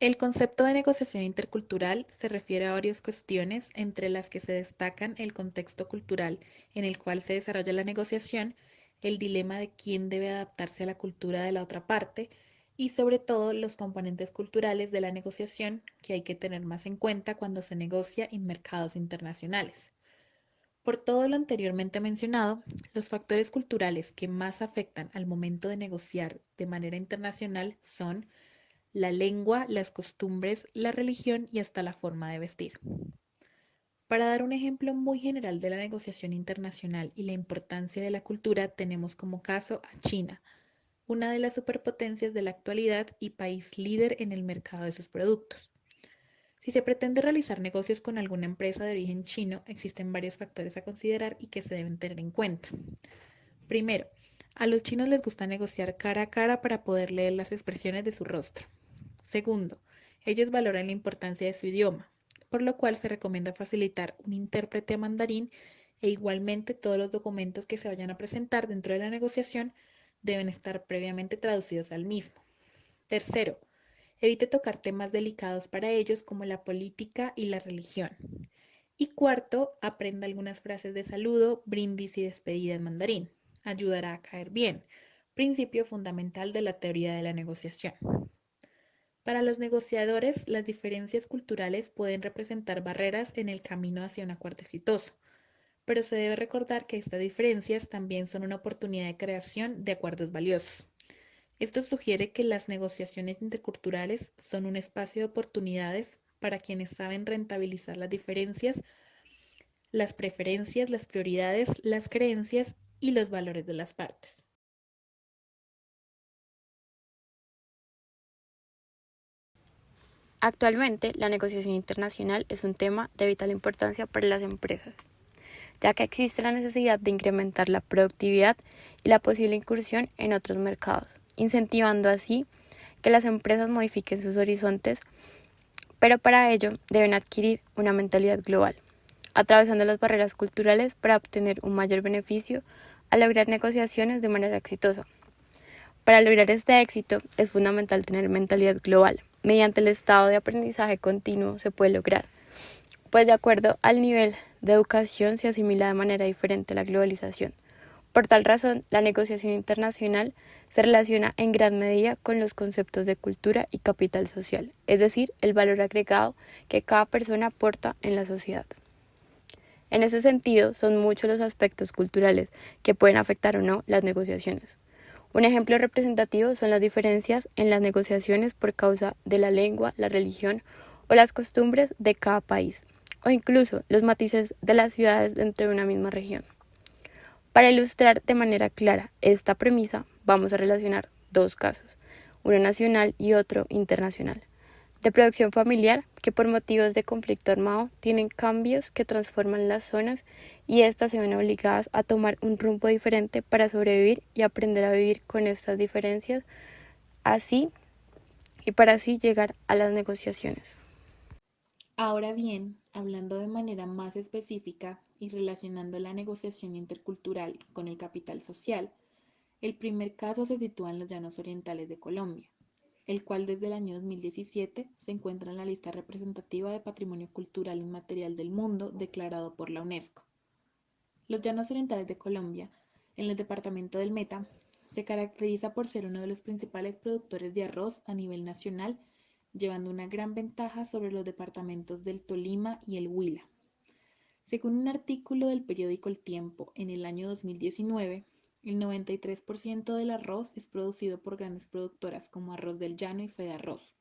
El concepto de negociación intercultural se refiere a varias cuestiones, entre las que se destacan el contexto cultural en el cual se desarrolla la negociación, el dilema de quién debe adaptarse a la cultura de la otra parte y sobre todo los componentes culturales de la negociación que hay que tener más en cuenta cuando se negocia en mercados internacionales. Por todo lo anteriormente mencionado, los factores culturales que más afectan al momento de negociar de manera internacional son la lengua, las costumbres, la religión y hasta la forma de vestir. Para dar un ejemplo muy general de la negociación internacional y la importancia de la cultura, tenemos como caso a China, una de las superpotencias de la actualidad y país líder en el mercado de sus productos. Si se pretende realizar negocios con alguna empresa de origen chino, existen varios factores a considerar y que se deben tener en cuenta. Primero, a los chinos les gusta negociar cara a cara para poder leer las expresiones de su rostro. Segundo, ellos valoran la importancia de su idioma, por lo cual se recomienda facilitar un intérprete a mandarín e igualmente todos los documentos que se vayan a presentar dentro de la negociación deben estar previamente traducidos al mismo. Tercero, evite tocar temas delicados para ellos como la política y la religión. Y cuarto, aprenda algunas frases de saludo, brindis y despedida en mandarín. Ayudará a caer bien, principio fundamental de la teoría de la negociación. Para los negociadores, las diferencias culturales pueden representar barreras en el camino hacia un acuerdo exitoso, pero se debe recordar que estas diferencias también son una oportunidad de creación de acuerdos valiosos. Esto sugiere que las negociaciones interculturales son un espacio de oportunidades para quienes saben rentabilizar las diferencias, las preferencias, las prioridades, las creencias y los valores de las partes. Actualmente, la negociación internacional es un tema de vital importancia para las empresas, ya que existe la necesidad de incrementar la productividad y la posible incursión en otros mercados, incentivando así que las empresas modifiquen sus horizontes, pero para ello deben adquirir una mentalidad global, atravesando las barreras culturales para obtener un mayor beneficio al lograr negociaciones de manera exitosa. Para lograr este éxito es fundamental tener mentalidad global. Mediante el estado de aprendizaje continuo se puede lograr, pues de acuerdo al nivel de educación se asimila de manera diferente a la globalización. Por tal razón, la negociación internacional se relaciona en gran medida con los conceptos de cultura y capital social, es decir, el valor agregado que cada persona aporta en la sociedad. En ese sentido, son muchos los aspectos culturales que pueden afectar o no las negociaciones. Un ejemplo representativo son las diferencias en las negociaciones por causa de la lengua, la religión o las costumbres de cada país, o incluso los matices de las ciudades dentro de una misma región. Para ilustrar de manera clara esta premisa, vamos a relacionar dos casos, uno nacional y otro internacional, de producción familiar que por motivos de conflicto armado tienen cambios que transforman las zonas y éstas se ven obligadas a tomar un rumbo diferente para sobrevivir y aprender a vivir con estas diferencias así y para así llegar a las negociaciones. Ahora bien, hablando de manera más específica y relacionando la negociación intercultural con el capital social, el primer caso se sitúa en los Llanos Orientales de Colombia, el cual desde el año 2017 se encuentra en la lista representativa de Patrimonio Cultural Inmaterial del Mundo declarado por la UNESCO. Los Llanos Orientales de Colombia, en el departamento del Meta, se caracteriza por ser uno de los principales productores de arroz a nivel nacional, llevando una gran ventaja sobre los departamentos del Tolima y el Huila. Según un artículo del periódico El Tiempo, en el año 2019, el 93% del arroz es producido por grandes productoras como Arroz del Llano y Fedearroz,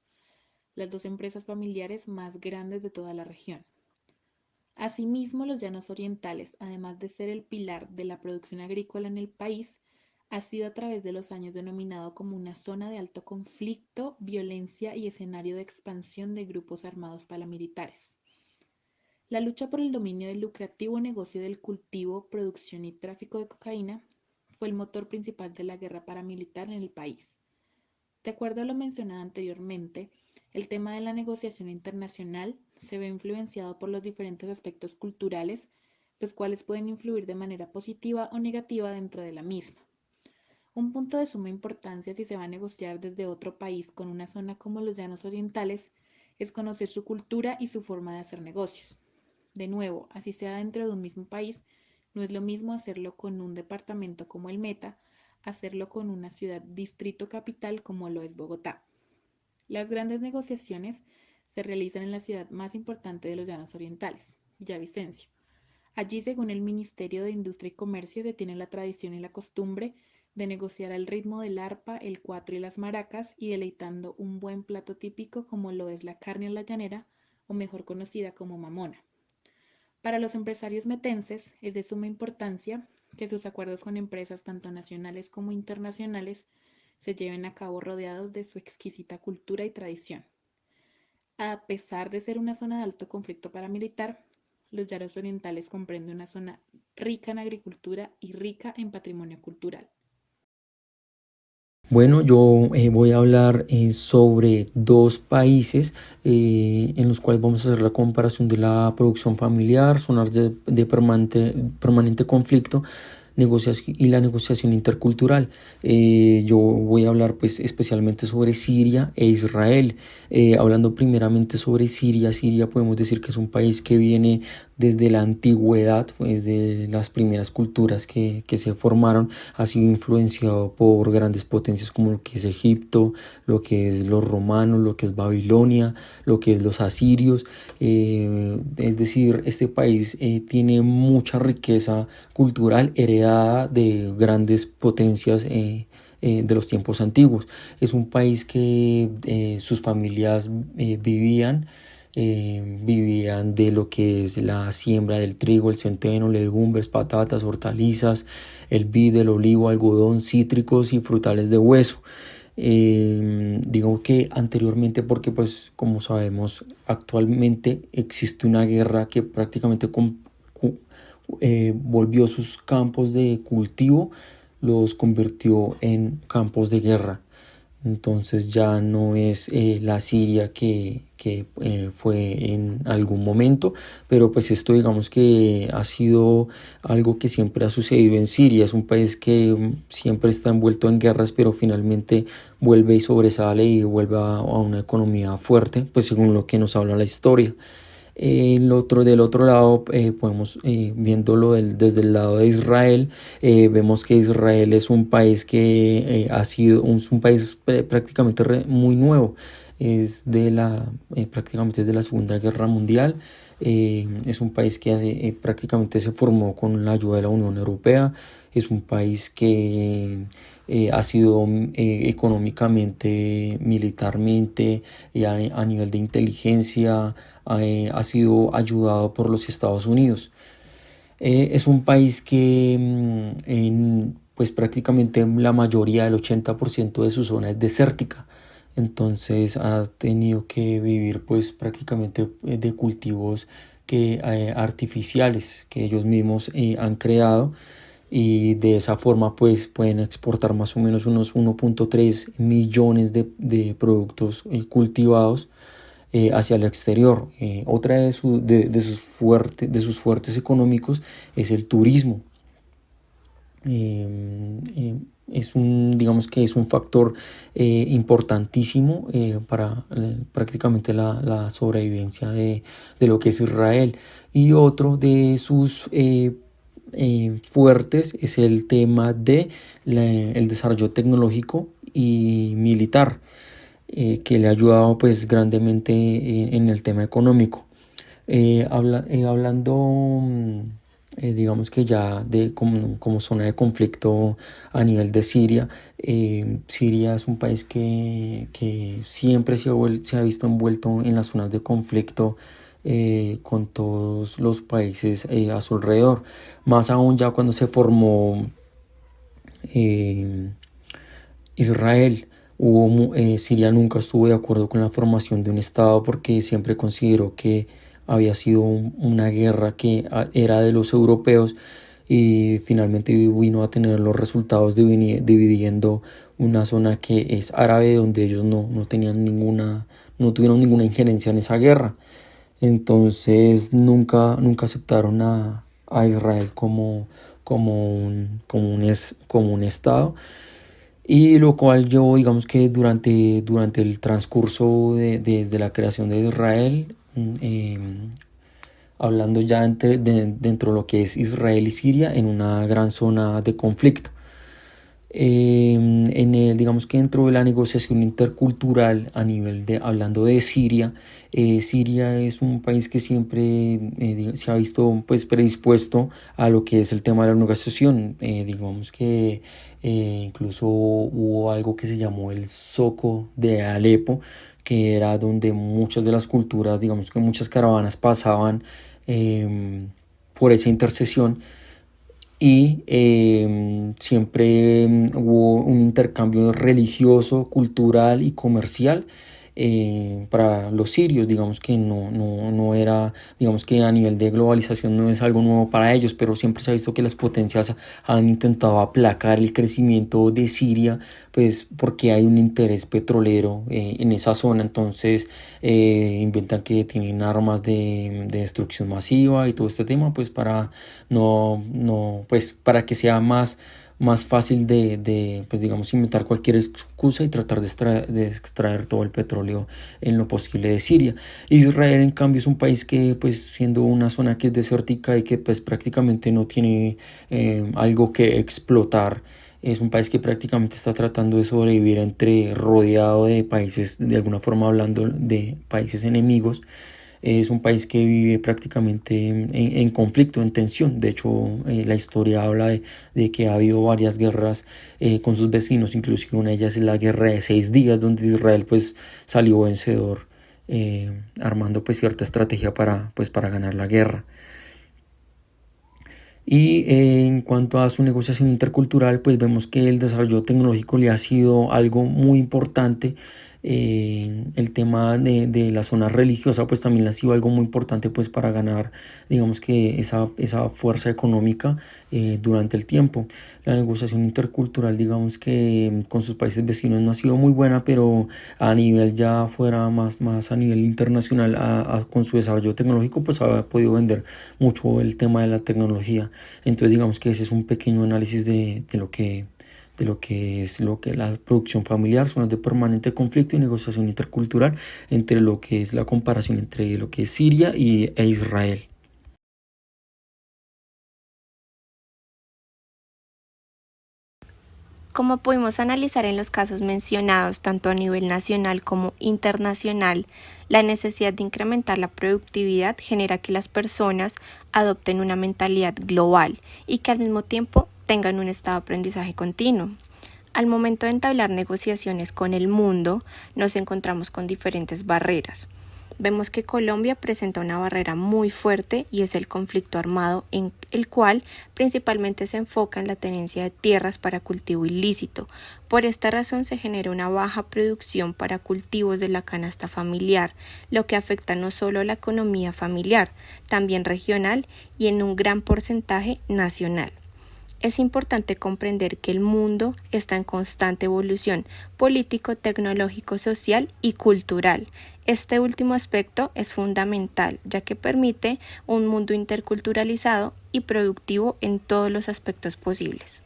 las dos empresas familiares más grandes de toda la región. Asimismo, los Llanos Orientales, además de ser el pilar de la producción agrícola en el país, ha sido a través de los años denominado como una zona de alto conflicto, violencia y escenario de expansión de grupos armados paramilitares. La lucha por el dominio del lucrativo negocio del cultivo, producción y tráfico de cocaína fue el motor principal de la guerra paramilitar en el país. De acuerdo a lo mencionado anteriormente, el tema de la negociación internacional se ve influenciado por los diferentes aspectos culturales, los cuales pueden influir de manera positiva o negativa dentro de la misma. Un punto de suma importancia si se va a negociar desde otro país con una zona como los Llanos Orientales es conocer su cultura y su forma de hacer negocios. De nuevo, así sea dentro de un mismo país, no es lo mismo hacerlo con un departamento como el Meta, hacerlo con una ciudad distrito capital como lo es Bogotá. Las grandes negociaciones se realizan en la ciudad más importante de los Llanos Orientales, Villavicencio. Allí, según el Ministerio de Industria y Comercio, se tiene la tradición y la costumbre de negociar al ritmo del arpa, el cuatro y las maracas y deleitando un buen plato típico como lo es la carne a la llanera o mejor conocida como mamona. Para los empresarios metenses es de suma importancia que sus acuerdos con empresas tanto nacionales como internacionales se lleven a cabo rodeados de su exquisita cultura y tradición. A pesar de ser una zona de alto conflicto paramilitar, los Llanos Orientales comprende una zona rica en agricultura y rica en patrimonio cultural. Bueno, yo voy a hablar sobre dos países en los cuales vamos a hacer la comparación de la producción familiar, zonas de permanente conflicto y la negociación intercultural. Yo voy a hablar pues especialmente sobre Siria e Israel. Hablando primeramente sobre Siria, Siria podemos decir que es un país que viene desde la antigüedad, pues de las primeras culturas que se formaron, ha sido influenciado por grandes potencias como lo que es Egipto, lo que es los romanos, lo que es Babilonia, lo que es los asirios. Es decir, este país tiene mucha riqueza cultural heredada de grandes potencias de los tiempos antiguos. Es un país que sus familias vivían de lo que es la siembra del trigo, el centeno, legumbres, patatas, hortalizas, el vid, el olivo, algodón, cítricos y frutales de hueso. Digo que anteriormente porque pues como sabemos actualmente existe una guerra que prácticamente volvió sus campos de cultivo, los convirtió en campos de guerra. Entonces ya no es la Siria que fue en algún momento, pero pues esto digamos que ha sido algo que siempre ha sucedido en Siria. Es un país que siempre está envuelto en guerras, pero finalmente vuelve y sobresale y vuelve a una economía fuerte, pues según lo que nos habla la historia. Del otro lado, podemos, viéndolo desde el lado de Israel, vemos que Israel es un país que ha sido un país prácticamente muy nuevo. Prácticamente es de la Segunda Guerra Mundial. Es un país que prácticamente se formó con la ayuda de la Unión Europea. Es un país que ha sido económicamente, militarmente, a nivel de inteligencia, ha sido ayudado por los Estados Unidos. Es un país que pues prácticamente la mayoría, el 80% de su zona es desértica. Entonces ha tenido que vivir pues prácticamente de cultivos artificiales que ellos mismos han creado, y de esa forma pues pueden exportar más o menos unos 1.3 millones de productos cultivados hacia el exterior. Otra de sus fuertes económicos es el turismo. Digamos que es un factor importantísimo para prácticamente la sobrevivencia de lo que es Israel. Y otro de sus fuertes es el tema de el desarrollo tecnológico y militar, que le ha ayudado pues grandemente en el tema económico. Hablando, digamos que ya de como zona de conflicto a nivel de Siria, Siria es un país que siempre se ha visto envuelto en las zonas de conflicto con todos los países a su alrededor. Más aún ya cuando se formó eh, Israel. Siria nunca estuvo de acuerdo con la formación de un Estado porque siempre consideró que había sido una guerra que era de los europeos, y finalmente vino a tener los resultados dividiendo una zona que es árabe, donde ellos no tuvieron ninguna injerencia en esa guerra. Entonces nunca aceptaron a Israel como un Estado. y lo cual yo, digamos que durante el transcurso desde la creación de Israel, hablando ya dentro de lo que es Israel y Siria, en una gran zona de conflicto. Digamos que dentro de la negociación intercultural a nivel de, hablando de Siria, Siria es un país que siempre se ha visto pues predispuesto a lo que es el tema de la negociación. Digamos que incluso hubo algo que se llamó el Zoco de Alepo, que era donde muchas de las culturas, digamos que muchas caravanas pasaban por esa intercesión y siempre hubo un intercambio religioso, cultural y comercial para los sirios. Digamos que no era, digamos que a nivel de globalización no es algo nuevo para ellos, pero siempre se ha visto que las potencias han intentado aplacar el crecimiento de Siria, pues porque hay un interés petrolero en esa zona. Entonces inventan que tienen armas de destrucción masiva y todo este tema, pues para pues para que sea más fácil pues digamos, inventar cualquier excusa y tratar de extraer todo el petróleo en lo posible de Siria. Israel, en cambio, es un país que, pues, siendo una zona que es desértica y que, pues, prácticamente no tiene algo que explotar, es un país que prácticamente está tratando de sobrevivir rodeado de países, de alguna forma hablando de países enemigos. Es un país que vive prácticamente en conflicto, en tensión. De hecho, la historia habla de que ha habido varias guerras con sus vecinos, inclusive una de ellas es la guerra de 6 días, donde Israel pues salió vencedor, armando pues cierta estrategia para ganar la guerra. Y en cuanto a su negociación intercultural, pues vemos que el desarrollo tecnológico le ha sido algo muy importante. El tema de la zona religiosa pues también ha sido algo muy importante pues para ganar, digamos que esa fuerza económica durante el tiempo. La negociación intercultural, digamos que con sus países vecinos no ha sido muy buena, pero a nivel ya fuera más a nivel internacional, con su desarrollo tecnológico pues ha podido vender mucho el tema de la tecnología. Entonces digamos que ese es un pequeño análisis de lo que es la producción familiar, zonas de permanente conflicto y negociación intercultural entre lo que es la comparación entre lo que es Siria e Israel. Como pudimos analizar en los casos mencionados, tanto a nivel nacional como internacional, la necesidad de incrementar la productividad genera que las personas adopten una mentalidad global y que al mismo tiempo tengan un estado de aprendizaje continuo. Al momento de entablar negociaciones con el mundo, nos encontramos con diferentes barreras. Vemos que Colombia presenta una barrera muy fuerte y es el conflicto armado, en el cual principalmente se enfoca en la tenencia de tierras para cultivo ilícito. Por esta razón se genera una baja producción para cultivos de la canasta familiar, lo que afecta no solo a la economía familiar, también regional y en un gran porcentaje nacional. Es importante comprender que el mundo está en constante evolución político, tecnológico, social y cultural. Este último aspecto es fundamental, ya que permite un mundo interculturalizado y productivo en todos los aspectos posibles.